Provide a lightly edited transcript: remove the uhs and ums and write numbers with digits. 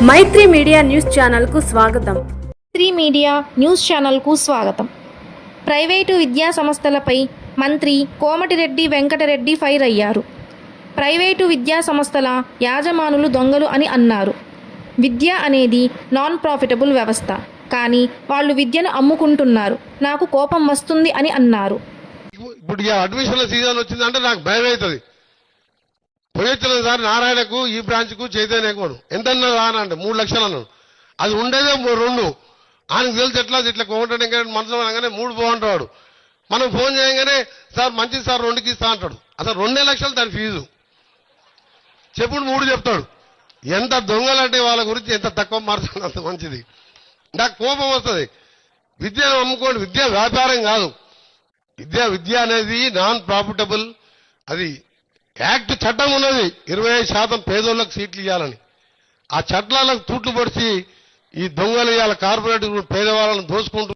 మైత్రి media news ఛానల్కు స్వాగతం. మైత్రి media news ఛానల్కు స్వాగతం. ప్రైవేటు విద్యా సంస్థలపై మంత్రి కోమటిరెడ్డి వెంకటరెడ్డి ఫైర్ అయ్యారు. ప్రైవేటు విద్యా సంస్థల యాజమానులు దొంగలు అని అన్నారు. విద్య అనేది నాన్ ప్రాఫిటబుల్ వ్యవస్థ, కానీ వాళ్ళు విద్యను అమ్ముకుంటున్నారు, నాకు కోపం వస్తుంది అని అన్నారు. ఇప్పుడు అడ్మిషన్ల సీజన్ వచ్చిందంటే నాకు భయం అవుతుంది. పోయొచ్చిన సార్ నారాయణకు ఈ బ్రాంచ్కు చైతన్యకు ఎంత రానంటే 3 లక్షలు అన్నాడు. అది ఉండేదే 2. ఆయనకు తెలుసు ఇట్లా కోమటంటే మనసులో అనగానే 3 బాగుంటాడు. మనం ఫోన్ చేయగానే సార్ మంచిది సార్ 2కి ఇస్తా అంటాడు. అసలు 2 లక్షలు దాని ఫీజు, చెప్పుడు 3 చెప్తాడు. ఎంత దొంగలంటే వాళ్ళ గురించి ఎంత తక్కువ మారుతుంది అంత మంచిది. నాకు కోపం వస్తుంది. విద్యను అమ్ముకోండి, విద్య వ్యాపారం కాదు. విద్య అనేది నాన్ ప్రాఫిటబుల్. అది యాక్ట్ చట్టం ఉన్నది, 25% పేదోళ్ళకి సీట్లు ఇవ్వాలని. ఆ చట్టాలకు తూట్లు పొడిచి ఈ దొంగలు ఇవాళ కార్పొరేట్ పేదవాళ్ళను దోసుకుంటూ